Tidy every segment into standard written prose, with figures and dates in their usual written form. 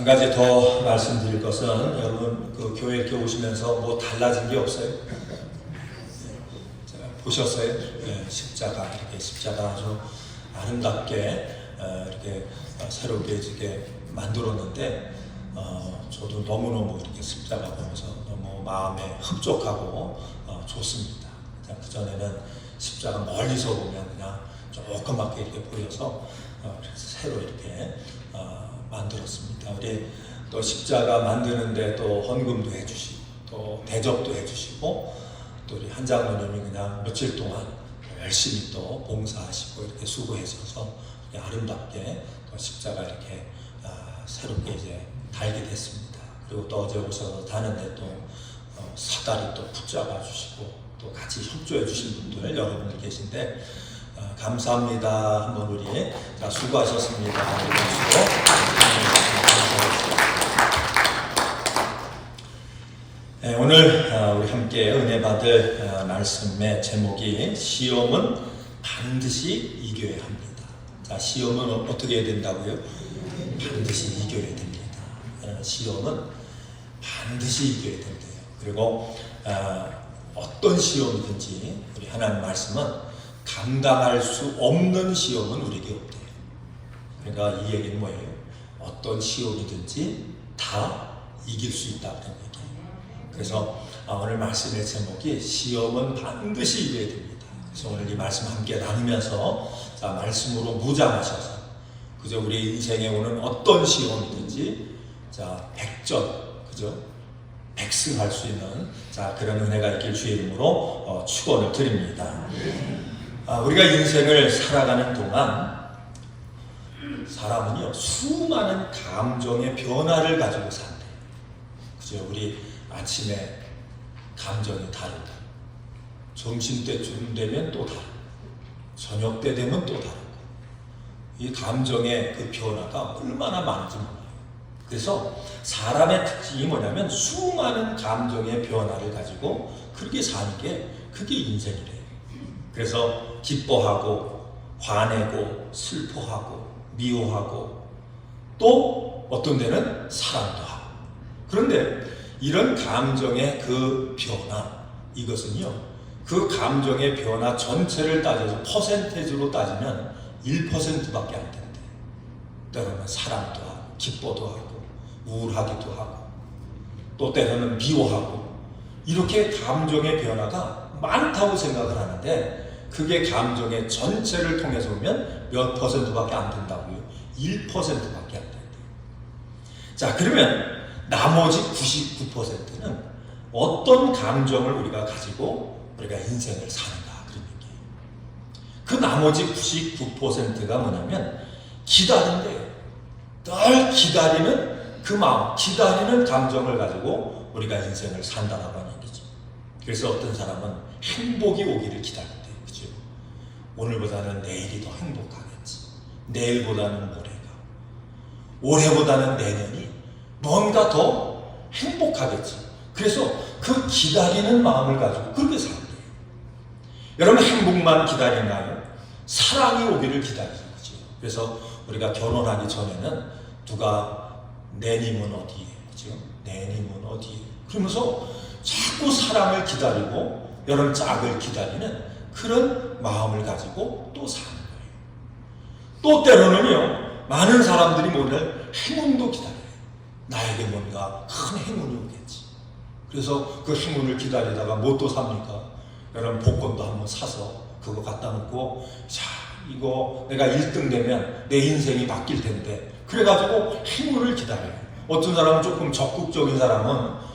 가지 더 말씀드릴 것은 여러분 그 교회 이렇게 오시면서 뭐 달라진 게 없어요? 보셨어요? 십자가 이렇게 십자가 아주 아름답게 이렇게 새롭게 이렇게 만들었는데 저도 너무너무 이렇게 십자가 보면서 너무 마음에 흡족하고 좋습니다. 그 전에는 십자가 멀리서 보면 그냥 조그맣게 이렇게 보여서 새로 이렇게 만들었습니다. 우리 또 십자가 만드는데 또 헌금도 해주시고 또 대접도 해주시고 또 우리 한 장로님이 그냥 며칠 동안 열심히 또 봉사하시고 이렇게 수고해주셔서 아름답게 또 십자가 이렇게 새롭게 이제 달게 됐습니다. 그리고 또 어제 오셔서 다는데 또 사다리 또 붙잡아 주시고 또 같이 협조해 주신 분들 여러분들 계신데 감사합니다. 한번 우리 수고하셨습니다. 오늘 우리 함께 은혜 받을 말씀의 제목이 시험은 반드시 이겨야 합니다. 자, 시험은 어떻게 해야 된다고요? 반드시 이겨야 됩니다. 시험은 반드시 이겨야 된대요. 그리고 어떤 시험이든지 우리 하나님 말씀은 감당할 수 없는 시험은 우리에게 없대요. 그러니까 이 얘기는 뭐예요? 어떤 시험이든지 다 이길 수 있다 그런 얘기예요. 그래서 오늘 말씀의 제목이 시험은 반드시 이겨야 됩니다. 그래서 오늘 이 말씀 함께 나누면서 자, 말씀으로 무장하셔서 그저 우리 인생에 오는 어떤 시험이든지 자, 백전 그죠? 백승할 수 있는 자, 그런 은혜가 있길 주의 이름으로 축원을 드립니다. 우리가 인생을 살아가는 동안 사람은요 수많은 감정의 변화를 가지고 산대요. 그죠? 우리 아침에 감정이 다르다. 점심때쯤 되면 또 다르고 저녁 때 되면 또 다르고 이 감정의 그 변화가 얼마나 많은지 몰라요. 그래서 사람의 특징이 뭐냐면 수많은 감정의 변화를 가지고 그렇게 사는 게 그게 인생이래요. 그래서 기뻐하고 화내고 슬퍼하고 미워하고 또 어떤 데는 사랑도 하고 그런데 이런 감정의 그 변화 이것은요 그 감정의 변화 전체를 따져서 퍼센테이지로 따지면 1%밖에 안 된대. 때로는 사랑도 하고 기뻐도 하고 우울하기도 하고 또 때로는 미워하고 이렇게 감정의 변화가 많다고 생각을 하는데 그게 감정의 전체를 통해서 보면 몇 퍼센트밖에 안 된다고요? 1%밖에 안 된대요. 자, 그러면 나머지 99%는 어떤 감정을 우리가 가지고 우리가 인생을 사는가 그런 얘기예요. 그 나머지 99%가 뭐냐면 기다린대요. 늘 기다리는 그 마음, 기다리는 감정을 가지고 우리가 인생을 산다라고 하는 얘기죠. 그래서 어떤 사람은 행복이 오기를 기다린대요. 그죠? 오늘보다는 내일이 더 행복하겠지. 내일보다는 모레가. 올해보다는 내년이 뭔가 더 행복하겠지. 그래서 그 기다리는 마음을 가지고 그렇게 사는 거예요. 여러분 행복만 기다리나요? 사랑이 오기를 기다리는 거죠. 그래서 우리가 결혼하기 전에는 누가 내 님은 어디에? 그죠? 내 님은 어디에? 그러면서 자꾸 사랑을 기다리고 여러분 짝을 기다리는 그런 마음을 가지고 또 사는 거예요. 또 때로는요 많은 사람들이 뭐를 행운도 기다려요. 나에게 뭔가 큰 행운이 오겠지. 그래서 그 행운을 기다리다가 뭐 또 삽니까? 여러분 복권도 한번 사서 그거 갖다 놓고 자 이거 내가 1등 되면 내 인생이 바뀔 텐데 그래가지고 행운을 기다려요. 어떤 사람은 조금 적극적인 사람은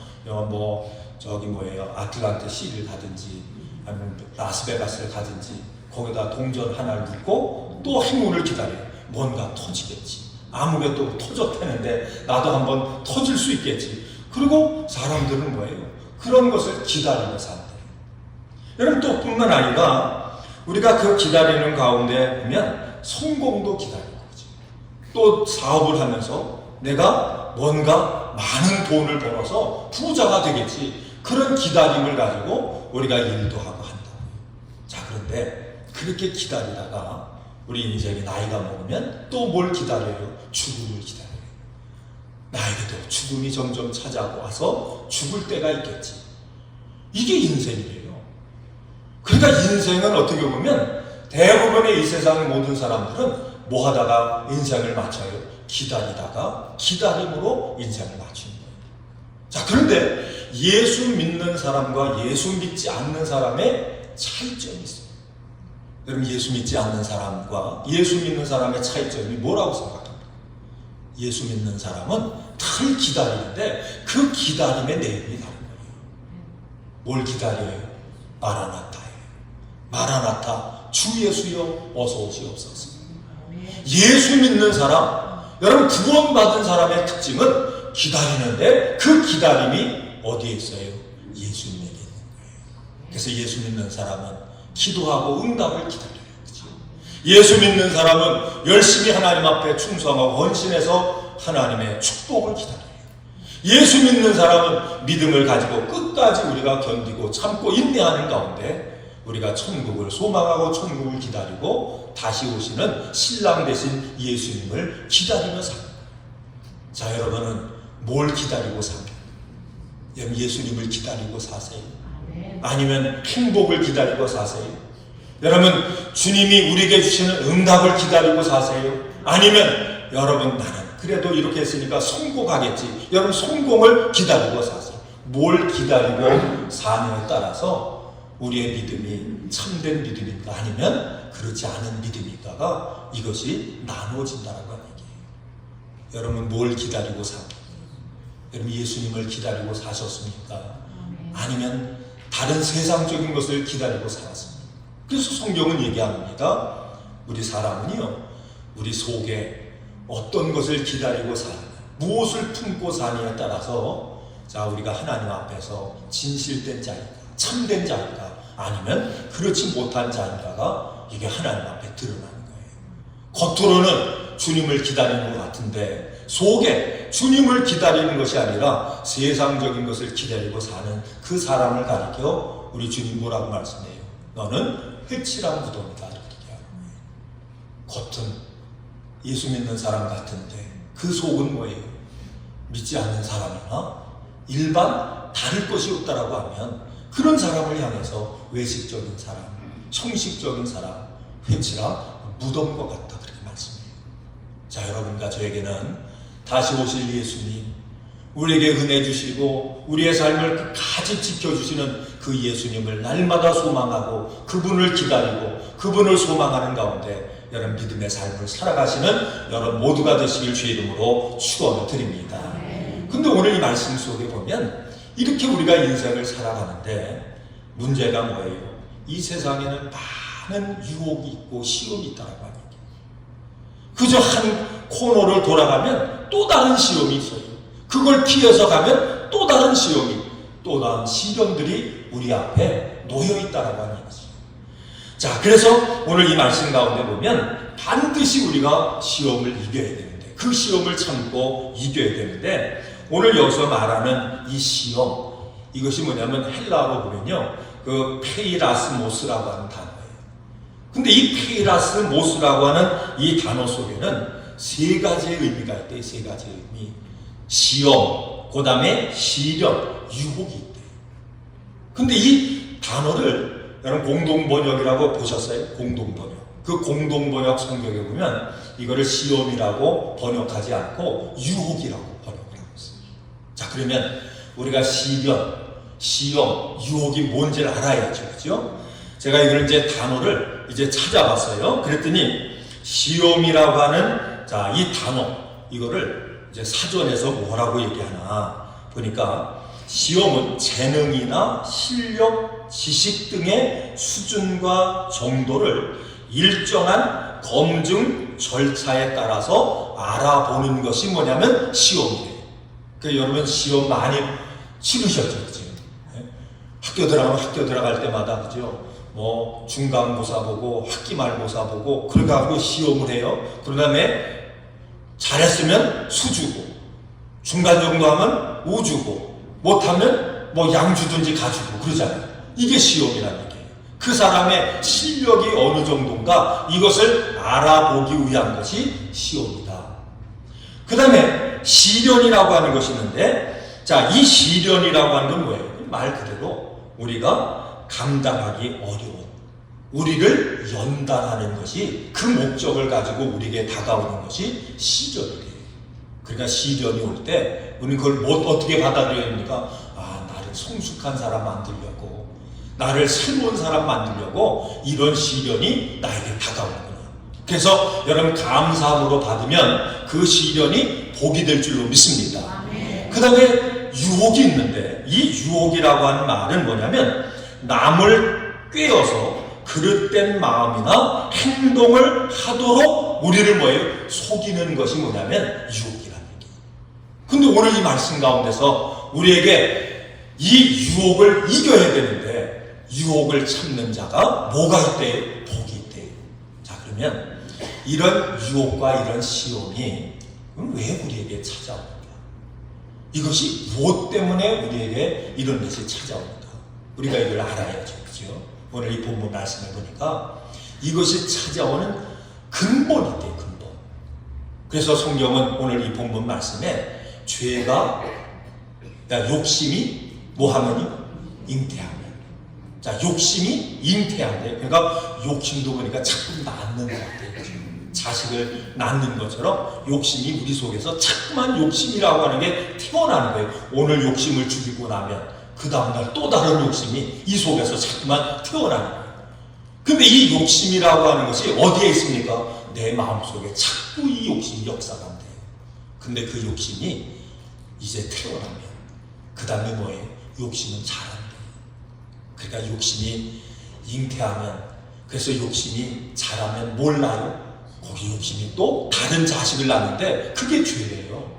저기 뭐예요 아틀란타 시를 가든지 아니면 라스베가스를 가든지 거기다 동전 하나를 넣고 또 행운을 기다려요. 뭔가 터지겠지. 아무것도 터졌다는데 나도 한번 터질 수 있겠지. 그리고 사람들은 뭐예요? 그런 것을 기다리며 산대요. 여러분 또 뿐만 아니라 우리가 그 기다리는 가운데 보면 성공도 기다리는 거죠. 또 사업을 하면서 내가 뭔가 많은 돈을 벌어서 부자가 되겠지. 그런 기다림을 가지고 우리가 일도 하고 한다. 자, 그런데 그렇게 기다리다가 우리 인생이 나이가 먹으면 또 뭘 기다려요? 죽음을 기다려요. 나에게도 죽음이 점점 찾아와서 죽을 때가 있겠지. 이게 인생이래요. 그러니까 인생은 어떻게 보면 대부분의 이 세상의 모든 사람들은 뭐 하다가 인생을 맞춰요? 기다리다가 기다림으로 인생을 맞추는 거예요. 자, 그런데 예수 믿는 사람과 예수 믿지 않는 사람의 차이점이 있어요. 여러분, 예수 믿지 않는 사람과 예수 믿는 사람의 차이점이 뭐라고 생각합니까? 예수 믿는 사람은 늘 기다리는데 그 기다림의 내용이 다른 거예요. 뭘 기다려요? 마라나타예요. 마라나타, 주 예수여 어서 오시옵소서. 예수 믿는 사람, 여러분 구원받은 사람의 특징은 기다리는데 그 기다림이 어디에 있어요? 예수님에게 있는 거예요. 그래서 예수 믿는 사람은 기도하고 응답을 기다려요. 그렇죠? 예수 믿는 사람은 열심히 하나님 앞에 충성하고 헌신해서 하나님의 축복을 기다려요. 예수 믿는 사람은 믿음을 가지고 끝까지 우리가 견디고 참고 인내하는 가운데 우리가 천국을 소망하고 천국을 기다리고 다시 오시는 신랑 되신 예수님을 기다리며 삽니다. 자, 여러분은 뭘 기다리고 삽니까? 예수님을 기다리고 사세요? 아니면 행복을 기다리고 사세요? 여러분, 주님이 우리에게 주시는 응답을 기다리고 사세요? 아니면 여러분, 나는 그래도 이렇게 했으니까 성공하겠지. 여러분, 성공을 기다리고 사세요? 뭘 기다리고 사냐에 따라서 우리의 믿음이 참된 믿음인가 아니면 그렇지 않은 믿음인가가 이것이 나누어진다는 얘기예요. 여러분, 뭘 기다리고 삽니까? 여러분, 예수님을 기다리고 사셨습니까? 아니면 다른 세상적인 것을 기다리고 살았습니까? 그래서 성경은 얘기합니다. 우리 사람은요, 우리 속에 어떤 것을 기다리고 사느냐, 무엇을 품고 사느냐에 따라서 자, 우리가 하나님 앞에서 진실된 자인가, 참된 자인가, 아니면 그렇지 못한 자인가가 이게 하나님 앞에 드러나는 거예요. 겉으로는 주님을 기다리는 것 같은데 속에 주님을 기다리는 것이 아니라 세상적인 것을 기다리고 사는 그 사람을 가리켜 우리 주님 뭐라고 말씀해요? 너는 회칠한 무덤이다, 이렇게 얘기하는 거예요. 겉은 예수 믿는 사람 같은데 그 속은 뭐예요? 믿지 않는 사람이나 일반 다를 것이 없다라고 하면 그런 사람을 향해서 외식적인 사람, 형식적인 사람, 회칠한 무덤과 같다, 그렇게 말씀해요. 자, 여러분과 저에게는 다시 오실 예수님, 우리에게 은혜 주시고 우리의 삶을 끝까지 지켜주시는 그 예수님을 날마다 소망하고 그분을 기다리고 그분을 소망하는 가운데 여러분 믿음의 삶을 살아가시는 여러분 모두가 되시길 주의 이름으로 축원을 드립니다. 근데 오늘 이 말씀 속에 보면 이렇게 우리가 인생을 살아가는데 문제가 뭐예요? 이 세상에는 많은 유혹이 있고 시험이 있다라고 하는 게, 그저 한 코너를 돌아가면 또 다른 시험이 있어요. 그걸 피해서 가면 또 다른 시험이, 또 다른 시련들이 우리 앞에 놓여 있다라고 하는 거죠. 자, 그래서 오늘 이 말씀 가운데 보면 반드시 우리가 시험을 이겨야 되는데, 그 시험을 참고 이겨야 되는데, 오늘 여기서 말하는 이 시험, 이것이 뭐냐면 헬라어로 보면요, 그 페이라스모스라고 하는 단어예요. 근데 이 페이라스모스라고 하는 이 단어 속에는 세 가지의 의미가 있대요. 세 가지의 의미. 시험, 그 다음에 시련, 유혹이 있대요. 근데 이 단어를 여러분 공동번역이라고 보셨어요? 공동번역. 그 공동번역 성경에 보면 이거를 시험이라고 번역하지 않고 유혹이라고 번역을 하고 있어요. 자, 그러면 우리가 시련, 시험, 유혹이 뭔지를 알아야죠. 그죠? 제가 이걸 이제 단어를 이제 찾아봤어요. 그랬더니 시험이라고 하는 자, 이 단어, 이거를 이제 사전에서 뭐라고 얘기하나 보니까 시험은 재능이나 실력, 지식 등의 수준과 정도를 일정한 검증 절차에 따라서 알아보는 것이 뭐냐면 시험이에요. 그러니까 여러분 시험 많이 치르셨죠, 그죠? 학교 들어가면 학교 들어갈 때마다 그죠? 뭐 중간고사 보고 학기말고사 보고 그래가지고 시험을 해요. 그 다음에 잘했으면 수주고, 중간 정도 하면 우주고, 못하면 뭐 양주든지 가주고 그러잖아요. 이게 시험이라는 얘기예요. 그 사람의 실력이 어느 정도인가 이것을 알아보기 위한 것이 시험이다. 그 다음에 시련이라고 하는 것이 있는데, 자, 이 시련이라고 하는 건 뭐예요? 말 그대로 우리가 감당하기 어려운, 우리를 연단하는 것이, 그 목적을 가지고 우리에게 다가오는 것이 시련이에요. 그러니까 시련이 올 때 우리는 그걸 어떻게 받아들여야 합니까? 아, 나를 성숙한 사람 만들려고, 나를 새로운 사람 만들려고 이런 시련이 나에게 다가오는구나. 그래서 여러분 감사함으로 받으면 그 시련이 복이 될 줄로 믿습니다. 그 다음에 유혹이 있는데, 이 유혹이라고 하는 말은 뭐냐면 남을 꿰어서 그릇된 마음이나 행동을 하도록 우리를 뭐예요? 속이는 것이 뭐냐면 유혹이라는 얘기예요. 근데 오늘 이 말씀 가운데서 우리에게 이 유혹을 이겨야 되는데, 유혹을 참는 자가 뭐가 있대요? 복이 있대요. 자, 그러면 이런 유혹과 이런 시험이 왜 우리에게 찾아옵니까? 이것이 무엇 때문에 우리에게 이런 것이 찾아옵니까? 우리가 이걸 알아야죠. 그죠? 오늘 이 본문 말씀을 보니까 이것이 찾아오는 근본이 있대요. 근본. 그래서 성경은 오늘 이 본문 말씀에 죄가, 욕심이 뭐하면요? 잉태하면. 자, 욕심이 잉태한대. 그러니까 욕심도 보니까 자꾸 낳는 것 같아요. 자식을 낳는 것처럼 욕심이 우리 속에서 자꾸만 욕심이라고 하는 게 튀어나오는 거예요. 오늘 욕심을 죽이고 나면 그 다음날 또 다른 욕심이 이 속에서 자꾸만 튀어나오는 거예요. 근데 이 욕심이라고 하는 것이 어디에 있습니까? 내 마음속에 자꾸 이 욕심이 역사한대요. 근데 그 욕심이 이제 태어나면 그 다음에 뭐예요? 욕심은 자란대요. 그러니까 욕심이 잉태하면, 그래서 욕심이 자라면 뭘 낳아요? 거기 욕심이 또 다른 자식을 낳는데 그게 죄예요.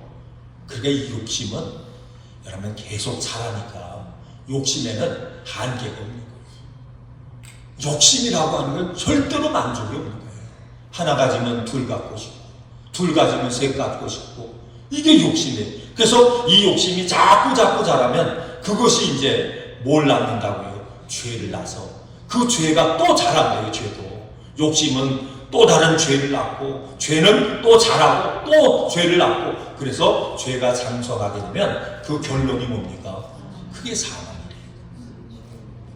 그러니까 이 욕심은 여러분 계속 자라니까 욕심에는 한계가 없는 거예요. 욕심이라고 하는 건 절대로 만족이 없는 거예요. 하나 가지면 둘 갖고 싶고, 둘 가지면 셋 갖고 싶고, 이게 욕심이에요. 그래서 이 욕심이 자꾸 자라면 그것이 이제 뭘 낳는다고요? 죄를 낳아서 그 죄가 또 자란대요. 죄도. 욕심은 또 다른 죄를 낳고, 죄는 또 자라고 또 죄를 낳고, 그래서 죄가 장성하게 되면 그 결론이 뭡니까? 그게 사망이에요.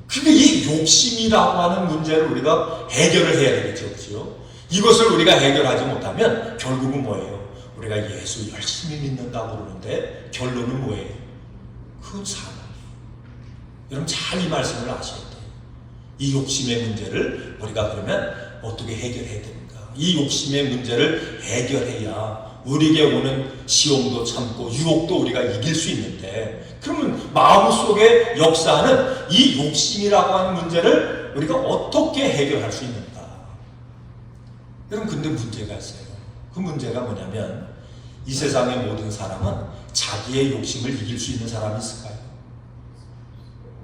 근데 이 욕심이라고 하는 문제를 우리가 해결을 해야 되겠죠. 그렇죠? 이것을 우리가 해결하지 못하면 결국은 뭐예요? 우리가 예수 열심히 믿는다고 그러는데 결론은 뭐예요? 그건 사망이에요. 여러분 잘 이 말씀을 아셔야 돼요. 이 욕심의 문제를 우리가 그러면 어떻게 해결해야 됩니까? 이 욕심의 문제를 해결해야 우리에게 오는 시험도 참고 유혹도 우리가 이길 수 있는데, 그러면 마음속에 역사하는 이 욕심이라고 하는 문제를 우리가 어떻게 해결할 수 있는가? 여러분 근데 문제가 있어요. 그 문제가 뭐냐면 이 세상의 모든 사람은 자기의 욕심을 이길 수 있는 사람이 있을까요?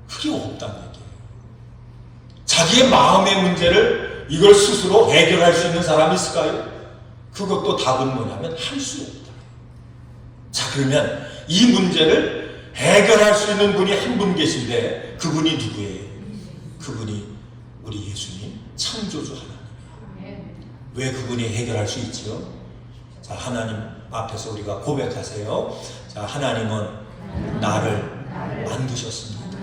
그게 없다는 얘기예요. 자기의 마음의 문제를 이걸 스스로 해결할 수 있는 사람이 있을까요? 그것도 답은 뭐냐면 할 수 없다. 자, 그러면 이 문제를 해결할 수 있는 분이 한 분 계신데 그분이 누구예요? 그분이 우리 예수님 창조주 하나님. 왜 그분이 해결할 수 있죠? 자, 하나님 앞에서 우리가 고백하세요. 자, 하나님은 나를 만드셨습니다.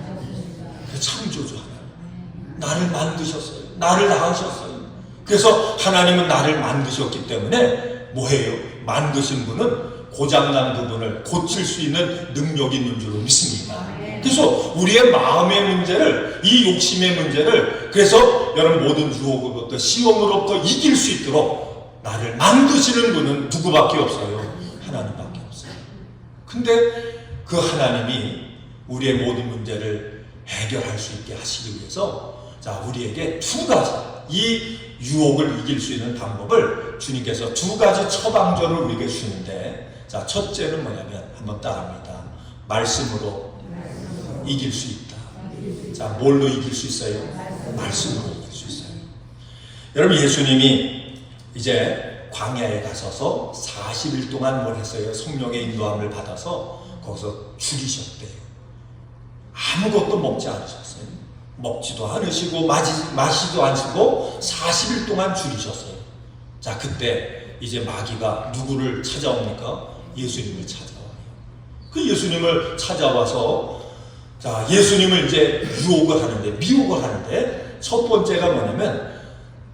그 창조주 하나님. 나를 만드셨어요. 나를 낳으셨어요. 그래서 하나님은 나를 만드셨기 때문에 뭐해요? 만드신 분은 고장난 부분을 고칠 수 있는 능력이 있는 줄로 믿습니다. 그래서 우리의 마음의 문제를, 이 욕심의 문제를, 그래서 여러분 모든 유혹으로부터 시험으로부터 이길 수 있도록 나를 만드시는 분은 누구밖에 없어요? 하나님밖에 없어요. 근데 그 하나님이 우리의 모든 문제를 해결할 수 있게 하시기 위해서 자, 우리에게 두 가지, 이 유혹을 이길 수 있는 방법을 주님께서 두 가지 처방전을 우리에게 주시는데, 자, 첫째는 뭐냐면 한번 따라합니다. 말씀으로 이길 수 있다. 자, 뭘로 이길 수 있어요? 말씀으로 이길 수 있어요. 여러분 예수님이 이제 광야에 가셔서 40일 동안 뭘 했어요? 성령의 인도함을 받아서 거기서 죽이셨대요. 아무것도 먹지 않으셨어요. 먹지도 않으시고 마시지도 않으시고 40일 동안 줄이셨어요. 자, 그때 이제 마귀가 누구를 찾아옵니까? 예수님을 찾아와요. 그 예수님을 찾아와서 자, 예수님을 이제 유혹을 하는데, 미혹을 하는데, 첫 번째가 뭐냐면,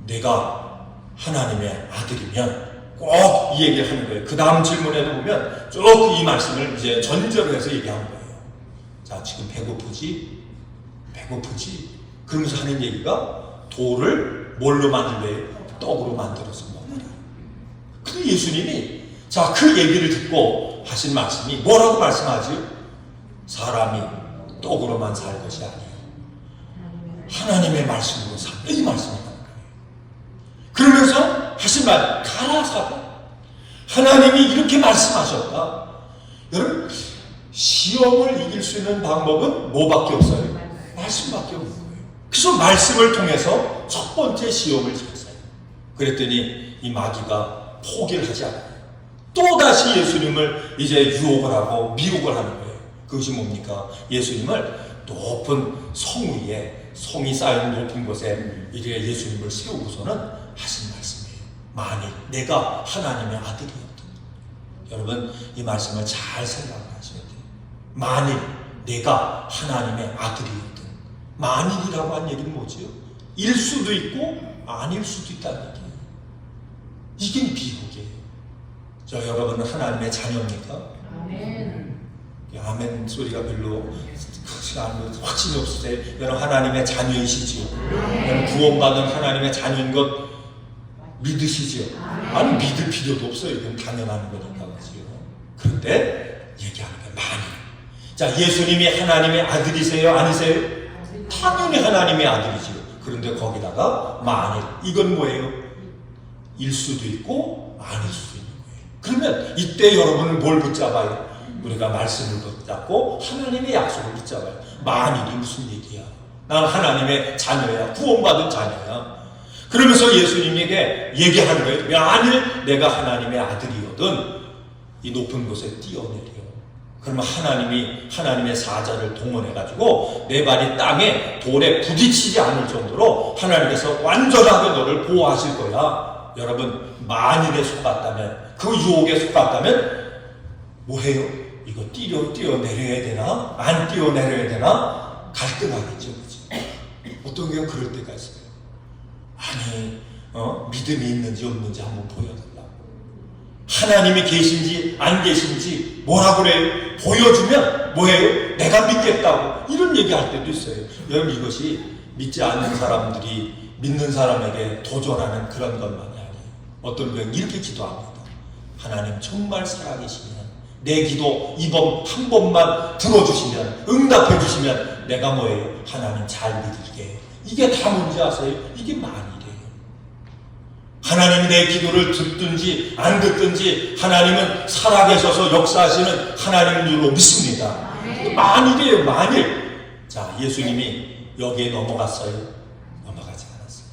내가 하나님의 아들이면 꼭 이 얘기를 하는 거예요. 그 다음 질문에도 보면 쭉 이 말씀을 이제 전제로 해서 얘기하는 거예요. 자, 지금 배고프지? 배고프지? 그러면서 하는 얘기가 돌을 뭘로 만들래요? 떡으로 만들어서 먹어라. 근데 예수님이 자, 그 얘기를 듣고 하신 말씀이 뭐라고 말씀하지? 사람이 떡으로만 살 것이 아니에요. 하나님의 말씀으로 산다. 이 말씀을 하는 거예요. 그러면서 하신 말, 가라 사라. 하나님이 이렇게 말씀하셨다. 여러분, 시험을 이길 수 있는 방법은 뭐밖에 없어요? 말씀밖에 없는 거예요. 그래서 말씀을 통해서 첫 번째 시험을 이겼어요. 그랬더니 이 마귀가 포기를 하지 않아요. 또다시 예수님을 이제 유혹을 하고 미혹을 하는 거예요. 그것이 뭡니까? 예수님을 높은 성 위에, 성이 쌓인 높은 곳에 이렇게 예수님을 세우고서는 하신 말씀이에요. 만일 내가 하나님의 아들이었던, 여러분 이 말씀을 잘 생각을 하셔야 돼요. 만일 내가 하나님의 아들이었던, 만일이라고 한 얘기는 뭐지요? 일 수도 있고 아닐 수도 있다는 얘기예요. 이게 미혹이에요. 저 여러분은 하나님의 자녀입니까? 아멘. 아멘 소리가 별로 확신이 없으세요? 여러분 하나님의 자녀이시지요? 여러분 구원받은 하나님의 자녀인 것 믿으시지요? 아니 믿을 필요도 없어요. 이건 당연한 거니까. 그런데 얘기하는 거예요. 만일. 자, 예수님이 하나님의 아들이세요? 아니세요? 당연히 하나님의 아들이지요. 그런데 거기다가 만일. 이건 뭐예요? 일 수도 있고 아닐 수도 있는 거예요. 그러면 이때 여러분은 뭘 붙잡아요? 우리가 말씀을 붙잡고 하나님의 약속을 붙잡아요. 만일이 무슨 얘기야? 난 하나님의 자녀야. 구원받은 자녀야. 그러면서 예수님에게 얘기하는 거예요. 만일 내가 하나님의 아들이거든 이 높은 곳에 뛰어내려. 그러면 하나님이 하나님의 사자를 동원해가지고 내 발이 땅에 돌에 부딪히지 않을 정도로 하나님께서 완전하게 너를 보호하실 거야. 여러분 만일에 속았다면, 그 유혹에 속았다면 뭐해요? 이거 뛰어내려야 되나? 안 뛰어내려야 되나? 갈등하겠죠. 어떤 경우는 그럴 때가 있어요. 아니 믿음이 있는지 없는지 한번 보여달라고. 하나님이 계신지 안 계신지 뭐라고 그래요? 보여주면 뭐예요? 내가 믿겠다고 이런 얘기할 때도 있어요. 여러분 이것이 믿지 않는 사람들이 믿는 사람에게 도전하는 그런 것만이 아니에요. 어떤 경우는 이렇게 기도합니다. 하나님 정말 살아계시면 내 기도 이번 한 번만 들어주시면, 응답해 주시면 내가 뭐예요? 하나님 잘 믿을게요. 이게 다 뭔지 아세요? 이게 만일이에요. 하나님이 내 기도를 듣든지 안 듣든지 하나님은 살아계셔서 역사하시는 하나님인 줄로 믿습니다. 만일이에요. 만일. 자, 예수님이 여기에 넘어갔어요? 넘어가지 않았어요.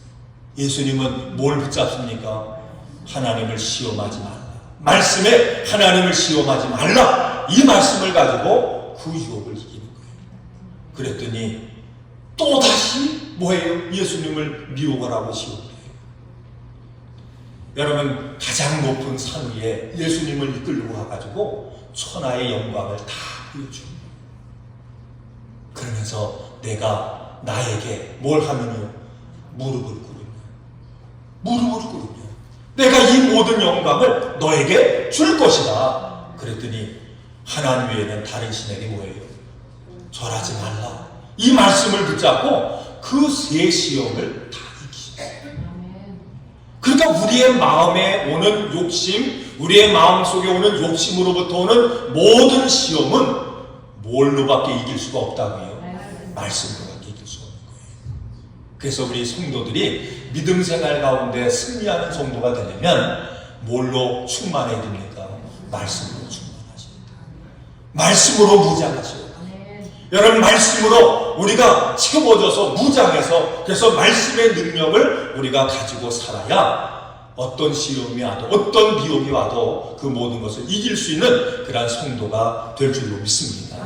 예수님은 뭘 붙잡습니까? 하나님을 시험하지 말라. 말씀에 하나님을 시험하지 말라. 이 말씀을 가지고 그 유혹을 이기는 거예요. 그랬더니 또다시 뭐예요? 예수님을 미혹을 하고 시험을 해요. 여러분 가장 높은 산 위에 예수님을 이끌고 가가지고 천하의 영광을 다 보여줍니다. 그러면서 내가 나에게 뭘 하면요? 무릎을 꿇으면, 무릎을 꿇으면 내가 이 모든 영광을 너에게 줄 것이다. 그랬더니 하나님 외에는 다른 신에게 뭐예요? 절하지 말라. 이 말씀을 붙잡고 그 세 시험을 다 이기셨어요. 그러니까 우리의 마음에 오는 욕심, 우리의 마음속에 오는 욕심으로부터 오는 모든 시험은 뭘로밖에 이길 수가 없다고요? 말씀으로밖에 이길 수가 없는 거예요. 그래서 우리 성도들이 믿음 생활 가운데 승리하는 성도가 되려면 뭘로 충만해야 됩니까? 말씀으로 충만하십니다. 말씀으로 무장하셔야 돼요. 여러분 말씀으로 우리가 채워져서 무장해서 그래서 말씀의 능력을 우리가 가지고 살아야 어떤 시험이 와도 어떤 비용이 와도 그 모든 것을 이길 수 있는 그러한 성도가 될 줄로 믿습니다.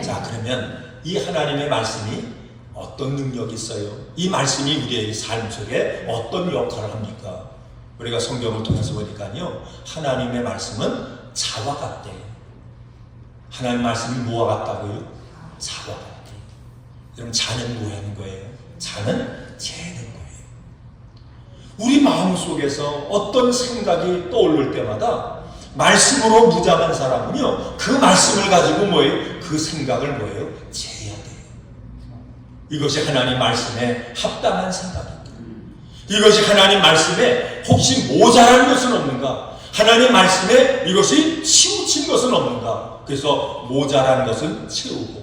자, 그러면 이 하나님의 말씀이 어떤 능력이 있어요? 이 말씀이 우리의 삶 속에 어떤 역할을 합니까? 우리가 성경을 통해서 보니까요, 하나님의 말씀은 자와 같대요. 하나님 말씀이 뭐와 같다고요? 자와 같대요. 그럼 자는 뭐 하는 거예요? 자는 재는 거예요. 우리 마음속에서 어떤 생각이 떠오를 때마다 말씀으로 무장한 사람은요, 그 말씀을 가지고 뭐예요? 그 생각을 뭐예요? 재야 돼요. 이것이 하나님 말씀에 합당한 생각입니다. 이것이 하나님 말씀에 혹시 모자란 것은 없는가? 하나님 말씀에 이것이 치우친 것은 없는가? 그래서 모자란 것은 채우고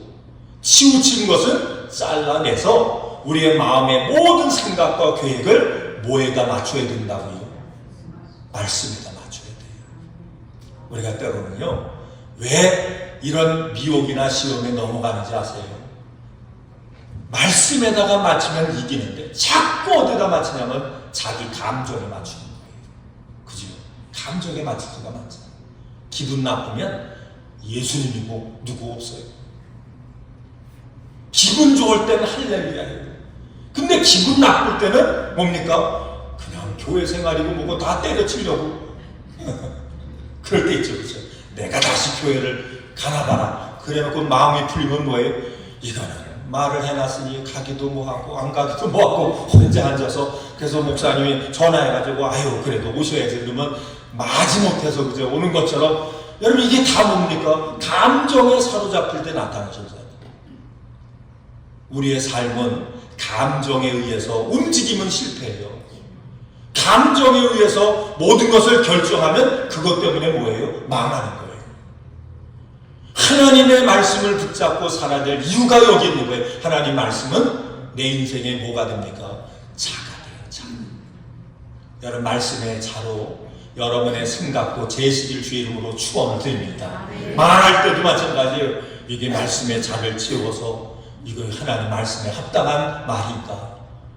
치우친 것은 잘라내서 우리의 마음의 모든 생각과 계획을 뭐에다 맞춰야 된다고요? 말씀에다 맞춰야 돼요. 우리가 때로는요, 왜 이런 미혹이나 시험에 넘어가는지 아세요? 말씀에다가 맞추면 이기는데 자꾸 어디다 맞추냐면 자기 감정에 맞추는 거예요. 그죠? 감정에 맞추기가 많잖아요. 기분 나쁘면 예수님이고 누구 없어요. 기분 좋을 때는 할렐루야예요. 근데 기분 나쁠 때는 뭡니까? 그냥 교회 생활이고 뭐고 다 때려치려고 그럴 때 있죠. 그렇죠? 내가 다시 교회를 가나봐라. 그래놓고 마음이 풀리면 뭐예요? 이거는 말을 해놨으니 가기도 뭐하고 안 가기도 뭐하고 혼자 앉아서, 그래서 목사님이 전화해가지고 아유 그래도 오셔야지 그러면 마지못해서 그저 오는 것처럼. 여러분 이게 다 뭡니까? 감정에 사로잡힐 때 나타나는 현상입니다. 우리의 삶은 감정에 의해서 움직이면 실패해요. 감정에 의해서 모든 것을 결정하면 그것 때문에 뭐예요? 망하는 거예요. 하나님의 말씀을 붙잡고 살아야 될 이유가 여기 있는 거예요. 하나님 말씀은 내 인생에 뭐가 됩니까? 자가 돼요. 자. 여러분 말씀의 자로 여러분의 생각도 제시길 주의 이름으로 축원을 드립니다. 말할 때도 마찬가지예요. 이게 말씀의 자를 채워서 이거 하나님 말씀에 합당한 말인가?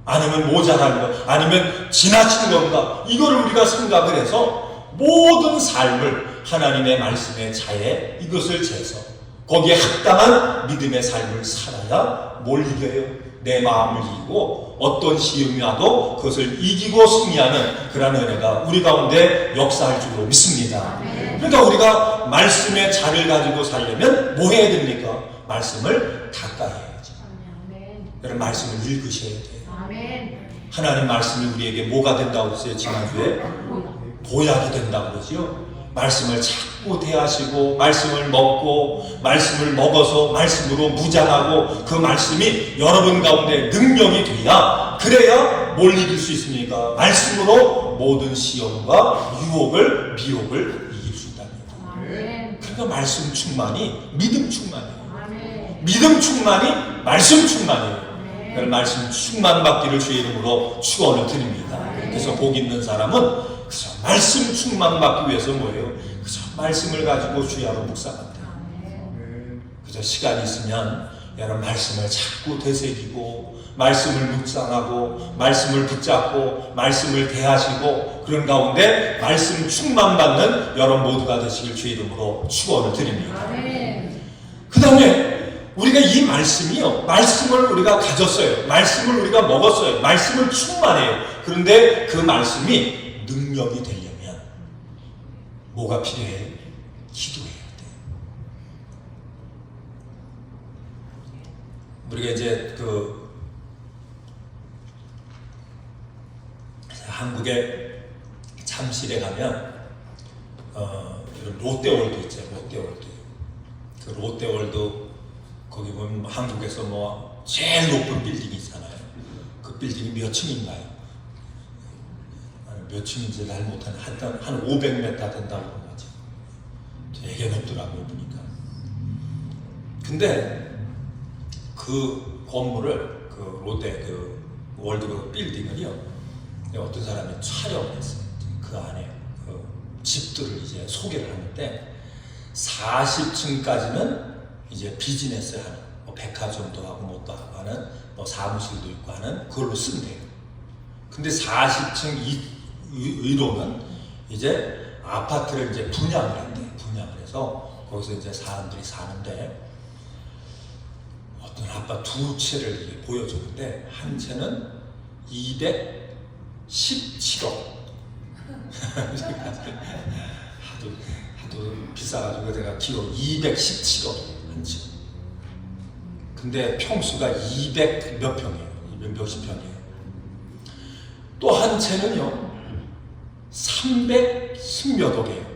아니면 모자란 거? 아니면 지나친 건가? 이거를 우리가 생각을 해서 모든 삶을 하나님의 말씀의 자에 이것을 재서 거기에 합당한 믿음의 삶을 살아야 뭘 이겨요? 내 마음을 이기고 어떤 시험이 와도 그것을 이기고 승리하는 그런 은혜가 우리 가운데 역사할 줄로 믿습니다. 그러니까 우리가 말씀의 자를 가지고 살려면 뭐 해야 됩니까? 말씀을 가까이 해야죠. 여러분 말씀을 읽으셔야 돼요. 하나님 말씀이 우리에게 뭐가 된다고 그랬어요? 지난주에 보약이 된다고 그러죠. 말씀을 자꾸 대하시고 말씀을 먹고 말씀을 먹어서 말씀으로 무장하고 그 말씀이 여러분 가운데 능력이 돼야, 그래야 뭘 이길 수 있습니까? 말씀으로 모든 시험과 유혹을 미혹을 이길 수 있답니다. 그러니까 말씀 충만이 믿음 충만이에요. 믿음 충만이 말씀 충만이에요. 그래서 말씀 충만받기를 주의 이름으로 축원을 드립니다. 그래서 복 있는 사람은 그저 말씀 충만받기 위해서 뭐예요? 그저 말씀을 가지고 주야로 묵상한다. 그저 시간이 있으면 여러분 말씀을 자꾸 되새기고 말씀을 묵상하고 말씀을 붙잡고 말씀을 대하시고 그런 가운데 말씀 충만받는 여러분 모두가 되시길 주의 이름으로 축원을 드립니다. 그 다음에 우리가 이 말씀이요, 말씀을 우리가 가졌어요. 말씀을 우리가 먹었어요. 말씀을 충만해요. 그런데 그 말씀이 능력이 되려면 뭐가 필요해요? 기도해야 돼요. 우리가 이제 한국의 잠실에 가면 롯데월드 있죠. 롯데월드. 그 롯데월드 거기 보면 한국에서 뭐 제일 높은 빌딩이 있잖아요. 그 빌딩이 몇 층인가요? 몇 층인지 잘 못하는 한 500m 된다고 그런 거죠. 되게 높더라고요 보니까. 근데 그 건물을 그 롯데 그 월드 그 빌딩을요, 어떤 사람이 촬영을 했어요. 그 안에 그 집들을 이제 소개를 하는데 40층까지는 이제 비즈니스 하는 뭐 백화점도 하고 뭐도 하고 하는 뭐 사무실도 있고 하는 그걸로 쓴대요. 근데 40층 위로는 이제 아파트를 이제 분양을 한대요. 분양을 해서 거기서 이제 사람들이 사는데 어떤 아파트 두 채를 보여주는데 한 채는 217억 하도 비싸가지고 제가 키로 217억 한 채. 근데 평수가 200 몇 평이에요. 200 몇십 평이에요. 또 한 채는요 310몇 억이에요.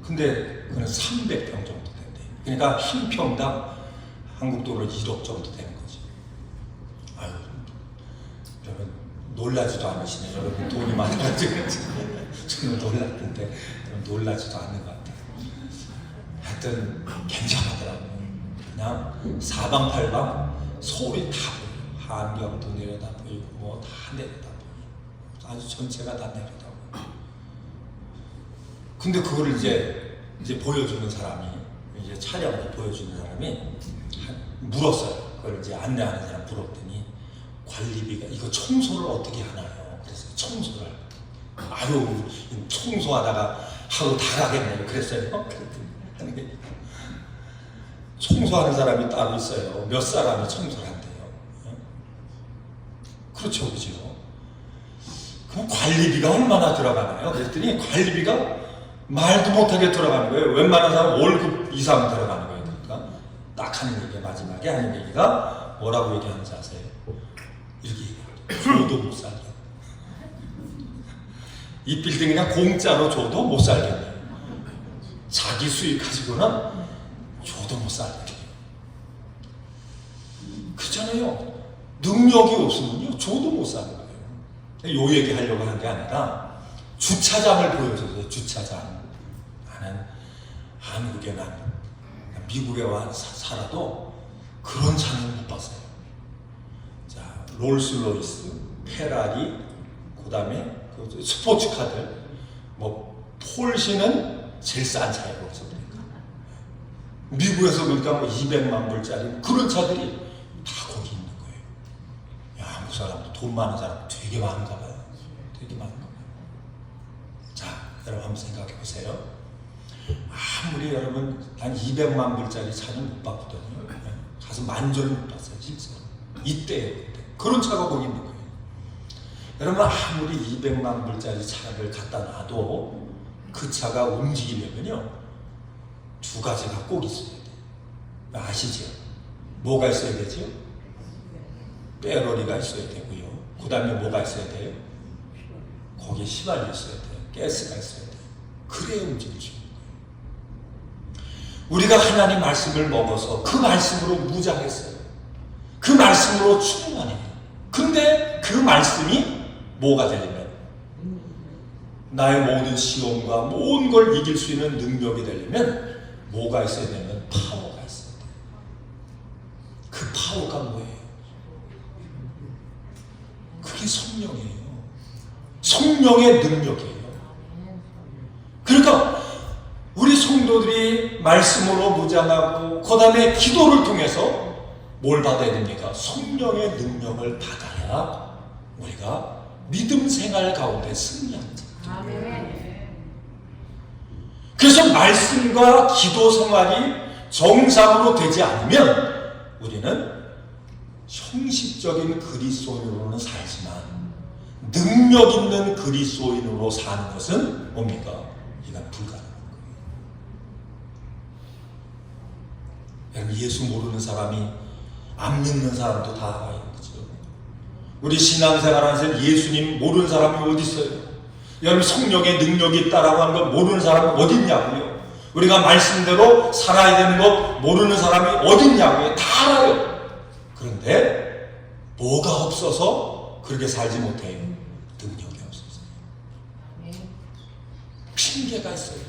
근데 그는 300평 정도 된대요. 그러니까 한 평당 한국 돈으로 1억 정도 되는 거지. 아유, 여러분 놀라지도 않으시네. 여러분 돈이 많아가지고 저는 놀랐는데 놀라지도 않는 것 같아요. 하여튼 괜찮하더라고요. 그냥 사방팔방 서울이 다 보여요. 한경도 내려다 보이고 뭐 다 내려다 보여요. 아주 전체가 다 내려다 보여요. 근데 그거를 이제 보여주는 사람이, 이제 촬영을 보여주는 사람이 물었어요. 그걸 이제 안내하는 사람 물었더니 관리비가 이거 청소를 어떻게 하나요? 그래서 청소를 아유 청소하다가 하루 다 가겠네요. 그랬어요. 청소하는 사람이 따로 있어요. 몇 사람이 청소를 한대요. 그렇죠, 그죠? 그럼 관리비가 얼마나 들어가나요? 그랬더니 관리비가 말도 못하게 들어가는 거예요. 웬만한 사람 월급 이상 들어가는 거예요. 그러니까 딱 하는 얘기가 마지막에 하는 얘기가 뭐라고 얘기하는지 아세요? 이렇게 얘기해요. 줘도 못 살게. 이 빌딩 그냥 공짜로 줘도 못 살겠네요. 자기 수익 가지고는 줘도 못 살겠네요. 그렇잖아요. 능력이 없으면요 줘도 못 사는 거예요. 요 얘기 하려고 하는 게 아니라 주차장을 보여줘서 주차장. 나는 한국에 미국에 와 살아도 그런 차는 못 봤어요. 자, 롤스로이스, 페라리, 그다음에 그 스포츠카들, 뭐 폴시는 제일 싼 차예요. 그래서 그러니까 미국에서 그러니까 뭐 200만 불짜리 그런 차들이 다 거기 있는 거예요. 야, 한국 사람도 돈 많은 사람 되게 많은가 봐요. 되게 많은가 봐요. 자, 여러분 한번 생각해 보세요. 아무리 여러분 한 200만 불짜리 차는 못 봤거든요. 가서 만전을 못 봤어요. 실제로. 이때예요. 그때. 그런 차가 거기 있는 거예요. 여러분 아무리 200만 불짜리 차를 갖다 놔도 그 차가 움직이려면요 두 가지가 꼭 있어야 돼요. 아시죠? 뭐가 있어야 되죠? 배터리가 있어야 되고요. 그 다음에 뭐가 있어야 돼요? 거기에 휘발유 있어야 돼요. 가스가 있어야 돼요. 그래야 움직일 수 있는 거예요. 우리가 하나님 말씀을 먹어서 그 말씀으로 무장했어요. 그 말씀으로 충만해요. 근데 그 말씀이 뭐가 되려면 나의 모든 시험과 모든 걸 이길 수 있는 능력이 되려면 뭐가 있어야 되면 파워가 있어야 돼요. 그 파워가 뭐예요? 그게 성령이에요. 성령의 능력이에요. 그러니까 우리 성도들이 말씀으로 무장하고 그 다음에 기도를 통해서 뭘 받아야 됩니까? 성령의 능력을 받아야 우리가 믿음 생활 가운데 승리합니다. 그래서 말씀과 기도 생활이 정상으로 되지 않으면 우리는 형식적인 그리스도인으로는 살지만 능력 있는 그리스도인으로 사는 것은 뭡니까? 이건 불가능한 거예요. 여러분 예수 모르는 사람이 안 믿는 사람도 다 알아요. 그렇죠? 우리 신앙생활하면서 예수님 모르는 사람이 어디 있어요? 여러분 성령의 능력이 있다라고 하는 걸 모르는 사람이 어디 있냐고요? 우리가 말씀대로 살아야 되는 것 모르는 사람이 어디 있냐고요? 다 알아요. 그런데 뭐가 없어서 그렇게 살지 못해요? 능력이 없어서. 핑계가 있어요.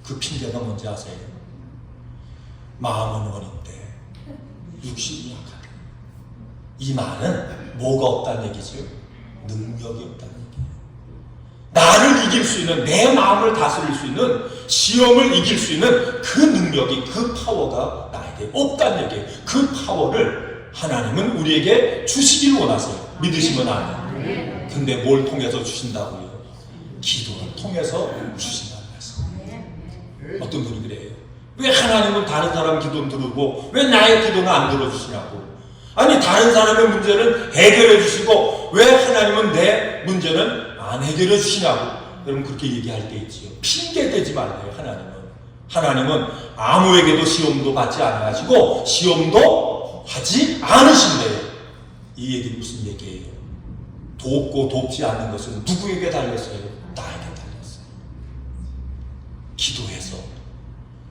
그 핑계가 뭔지 아세요? 마음은 어린데 육신이 약하다. 이 말은 뭐가 없다는 얘기죠? 능력이 없다는 얘기예요. 나를 이길 수 있는, 내 마음을 다스릴 수 있는, 시험을 이길 수 있는 그 능력이, 그 파워가 나에게 없다는 얘기예요. 그 파워를 하나님은 우리에게 주시길 원하세요. 믿으시면 아멘. 근데 뭘 통해서 주신다고요? 기도를 통해서 주신다는 말씀. 어떤 분이 그래요? 왜 하나님은 다른 사람 기도는 들어주고 왜 나의 기도는 안 들어주시냐고. 아니 다른 사람의 문제는 해결해 주시고 왜 하나님은 내 문제는 안 해결해 주시냐고. 여러분 그렇게 얘기할 때 있지요. 핑계 대지 말래요. 하나님은 아무에게도 시험도 받지 않으시고 시험도 하지 않으신대요. 이 얘기는 무슨 얘기예요? 돕고 돕지 않는 것은 누구에게 달렸어요? 나에게 달렸어요. 기도해서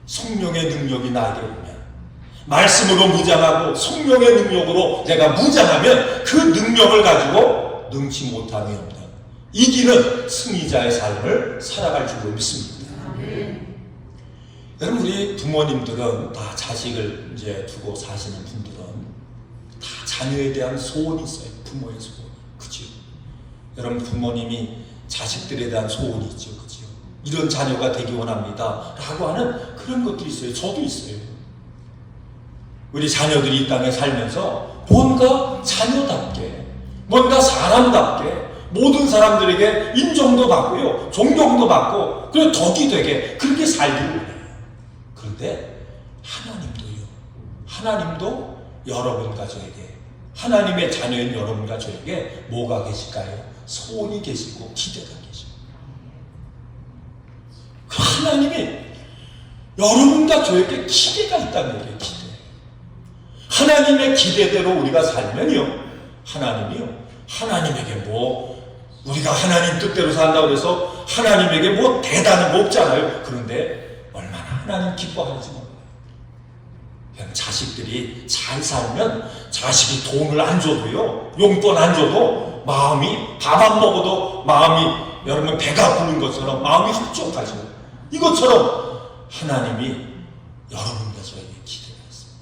성령의 능력이 나에게 오면, 말씀으로 무장하고 성령의 능력으로 내가 무장하면 그 능력을 가지고 능치 못함이 없는 이기는 승리자의 삶을 살아갈 줄로 믿습니다. 여러분, 우리 부모님들은 다 자식을 이제 두고 사시는 분들은 다 자녀에 대한 소원이 있어요. 부모의 소원. 그죠? 여러분, 부모님이 자식들에 대한 소원이 있죠. 그죠? 이런 자녀가 되기 원합니다. 라고 하는 그런 것도 있어요. 저도 있어요. 우리 자녀들이 이 땅에 살면서 뭔가 자녀답게, 뭔가 사람답게 모든 사람들에게 인정도 받고요, 존경도 받고, 그리고 덕이 되게 그렇게 살기를 원해요. 그런데 하나님도 여러분과 저에게, 하나님의 자녀인 여러분과 저에게 뭐가 계실까요? 소원이 계시고 기대가 계시고. 그 하나님이 여러분과 저에게 기대가 있다는 얘기예요. 기대. 하나님의 기대대로 우리가 살면요, 하나님에게 우리가 하나님 뜻대로 산다고 해서 하나님에게 대단한 거 없잖아요. 그런데 얼마나 하나님 기뻐하는지 몰라요. 그냥 자식들이 잘 살면 자식이 돈을 안 줘도요, 용돈 안 줘도 마음이, 밥 안 먹어도 마음이, 여러분 배가 부른 것처럼 마음이 흡족하죠. 이것처럼 하나님이 여러분과 저에게 기대가 있습니다.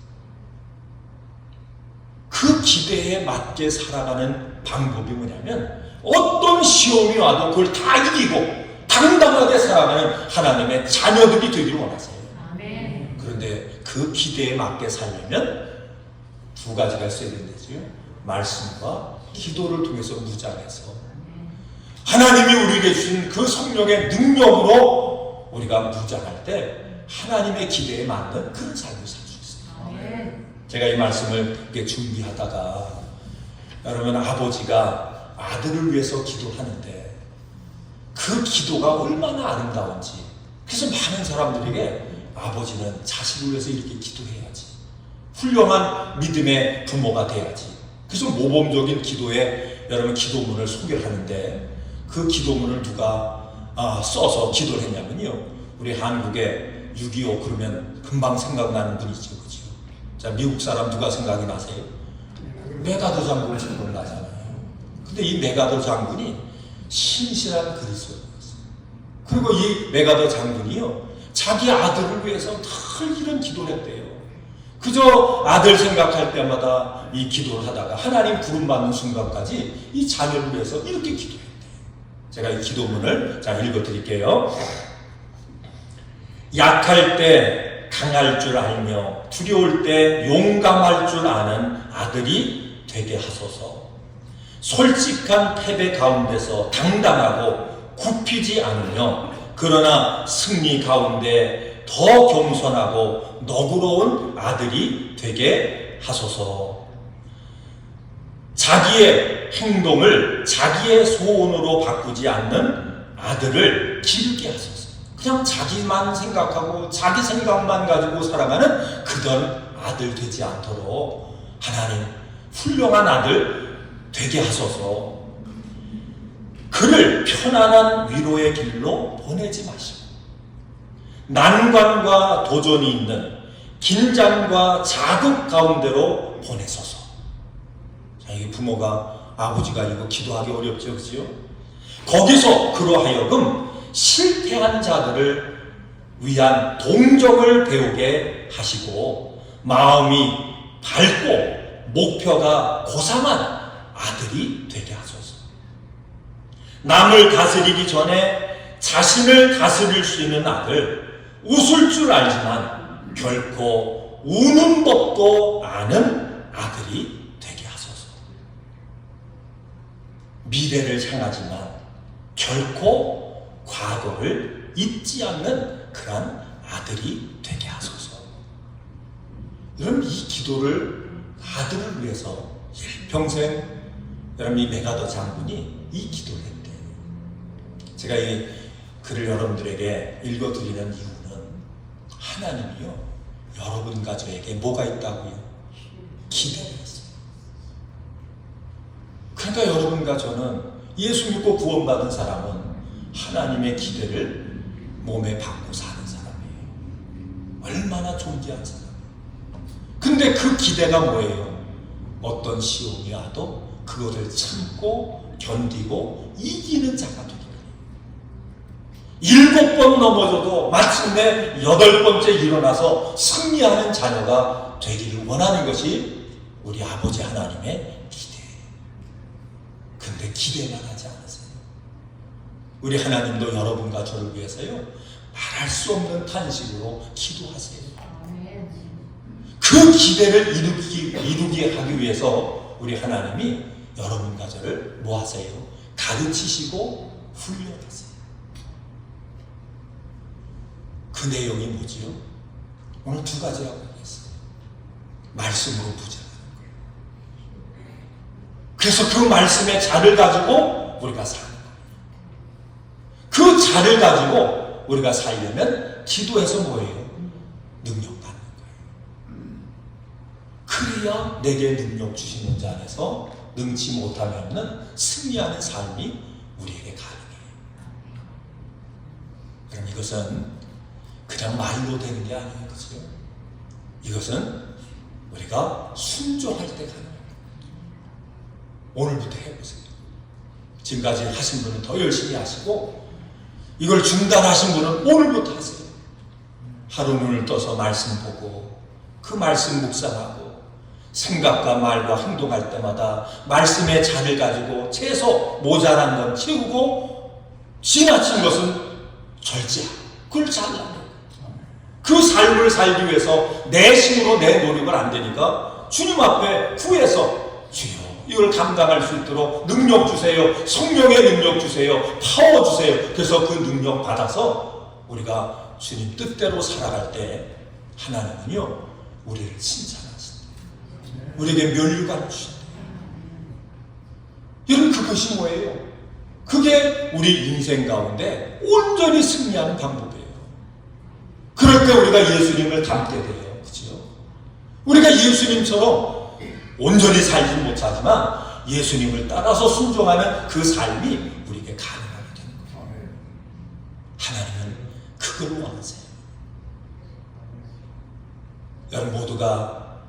그 기대에 맞게 살아가는 방법이 뭐냐면, 어떤 시험이 와도 그걸 다 이기고 당당하게 살아가는 하나님의 자녀들이 되기를 원하세요. 아멘. 그런데 그 기대에 맞게 살려면 두 가지가 있어야 되는데요. 말씀과 기도를 통해서 무장해서 하나님이 우리에게 주신 그 성령의 능력으로 우리가 무장할 때 하나님의 기대에 맞는 그런 삶을 살 수 있어요. 아멘. 제가 이 말씀을 준비하다가, 여러분, 아버지가 아들을 위해서 기도하는데 그 기도가 얼마나 아름다운지, 그래서 많은 사람들에게 아버지는 자식을 위해서 이렇게 기도해야지, 훌륭한 믿음의 부모가 돼야지, 그래서 모범적인 기도에 여러분 기도문을 소개하는데, 그 기도문을 누가 써서 기도를 했냐면요, 우리 한국에 6.25 그러면 금방 생각나는 분이죠. 그죠? 자, 미국 사람 누가 생각이 나세요? 메가더 장군 생각나잖아요. 근데 이 메가더 장군이 신실한 그리스도인이었어요. 그리고 이 메가더 장군이요, 자기 아들을 위해서 늘 이런 기도를 했대요. 그저 아들 생각할 때마다 이 기도를 하다가 하나님 부름받는 순간까지 이 자녀를 위해서 이렇게 기도했대요. 제가 이 기도문을 읽어드릴게요. 약할 때 강할 줄 알며 두려울 때 용감할 줄 아는 아들이 되게 하소서. 솔직한 패배 가운데서 당당하고 굽히지 않으며, 그러나 승리 가운데 더 겸손하고 너그러운 아들이 되게 하소서. 자기의 행동을 자기의 소원으로 바꾸지 않는 아들을 기르게 하소서. 그냥 자기만 생각하고 자기 생각만 가지고 살아가는 그런 아들 되지 않도록 하나님 훌륭한 아들 되게 하소서. 그를 편안한 위로의 길로 보내지 마시고 난관과 도전이 있는 긴장과 자극 가운데로 보내소서. 자, 이게 부모가, 아버지가 이거 기도하기 어렵죠, 그렇죠? 거기서 그로 하여금 실패한 자들을 위한 동정을 배우게 하시고 마음이 밝고 목표가 고상한 아들이 되게 하소서. 남을 다스리기 전에 자신을 다스릴 수 있는 아들, 웃을 줄 알지만 결코 우는 법도 아는 아들이 되게 하소서. 미래를 향하지만 결코 과거를 잊지 않는 그런 아들이 되게 하소서. 여러분, 이 기도를 아들을 위해서 평생, 여러분, 이 메가더 장군이 이 기도를 했대요. 제가 이 글을 여러분들에게 읽어드리는 이유는 하나님이요 여러분 가족에게 뭐가 있다고요? 기대가 있어요. 그러니까 여러분과 저는 예수 믿고 구원받은 사람은 하나님의 기대를 몸에 받고 사는 사람이에요. 얼마나 존귀한 사람이에요. 근데 그 기대가 뭐예요? 어떤 시험이 와도 그것을 참고 견디고 이기는 자가 되기를. 7번 넘어져도 마침내 8번째 일어나서 승리하는 자녀가 되기를 원하는 것이 우리 아버지 하나님의 기대예요. 근데 기대만 하지 않으세요. 우리 하나님도 여러분과 저를 위해서요 말할 수 없는 탄식으로 기도하세요. 그 기대를 이루게 하기 위해서 우리 하나님이 여러분과 저를 뭐 하세요? 가르치시고 훈련하세요. 그 내용이 뭐지요? 오늘 2가지라고 하겠어요. 말씀으로 부자라는 거예요. 그래서 그 말씀의 자를 가지고 우리가 사는 거예요. 그 자를 가지고 우리가 살려면 기도해서 뭐예요? 능력 받는 거예요. 그래야 내게 능력 주시는 자 안에서 능치 못하면 승리하는 삶이 우리에게 가능해요. 그럼 이것은 그냥 말로 되는 게 아니에요. 그렇죠? 이것은 우리가 순종할 때 가능해요. 오늘부터 해보세요. 지금까지 하신 분은 더 열심히 하시고 이걸 중단하신 분은 오늘부터 하세요. 하루 눈을 떠서 말씀 보고 그 말씀 묵상하고 생각과 말과 행동할 때마다 말씀의 잔을 가지고 채소 모자란 건 채우고 지나친 것은 절제하고 그걸 잘라내고 그 삶을 살기 위해서 내 힘으로 내 노력은 안 되니까 주님 앞에 구해서 주여 이걸 감당할 수 있도록 능력 주세요. 성령의 능력 주세요. 파워 주세요. 그래서 그 능력 받아서 우리가 주님 뜻대로 살아갈 때 하나님은요 우리를 칭찬하신다. 우리에게 면류관을 주신다. 여러분 그것이 뭐예요? 그게 우리 인생 가운데 온전히 승리하는 방법이에요. 그럴 때 우리가 예수님을 닮게 돼요. 그렇죠? 우리가 예수님처럼 온전히 살지 못하지만 예수님을 따라서 순종하는 그 삶이 우리에게 가능하게 되는 거예요. 하나님은 그걸 원하세요. 여러분 모두가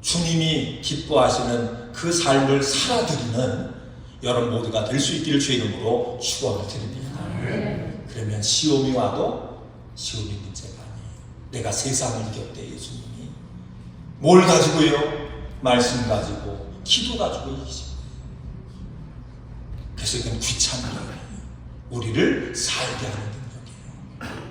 주님이 기뻐하시는 그 삶을 살아드리는 여러분 모두가 될 수 있기를 주의 이름으로 축원을 드립니다. 그러면 시험이 와도 시험이 문제가 아니에요. 내가 세상을 이겼대. 예수님이 뭘 가지고요? 말씀 가지고 기도 가지고 이기시고. 그래서 이건 귀찮은 게 아니에요. 우리를 살게 하는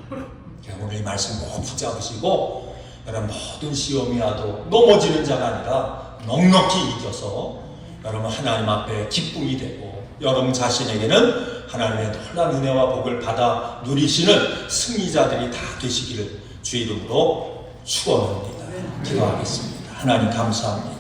능력이에요. 그러니까 오늘 이 말씀 꼭 붙잡으시고 여러분 모든 시험이 와도 넘어지는 자가 아니라 넉넉히 이겨서 여러분 하나님 앞에 기쁨이 되고 여러분 자신에게는 하나님의 놀라운 은혜와 복을 받아 누리시는 승리자들이 다 되시기를 주의 이름으로 축원합니다. 기도하겠습니다. 하나님 감사합니다.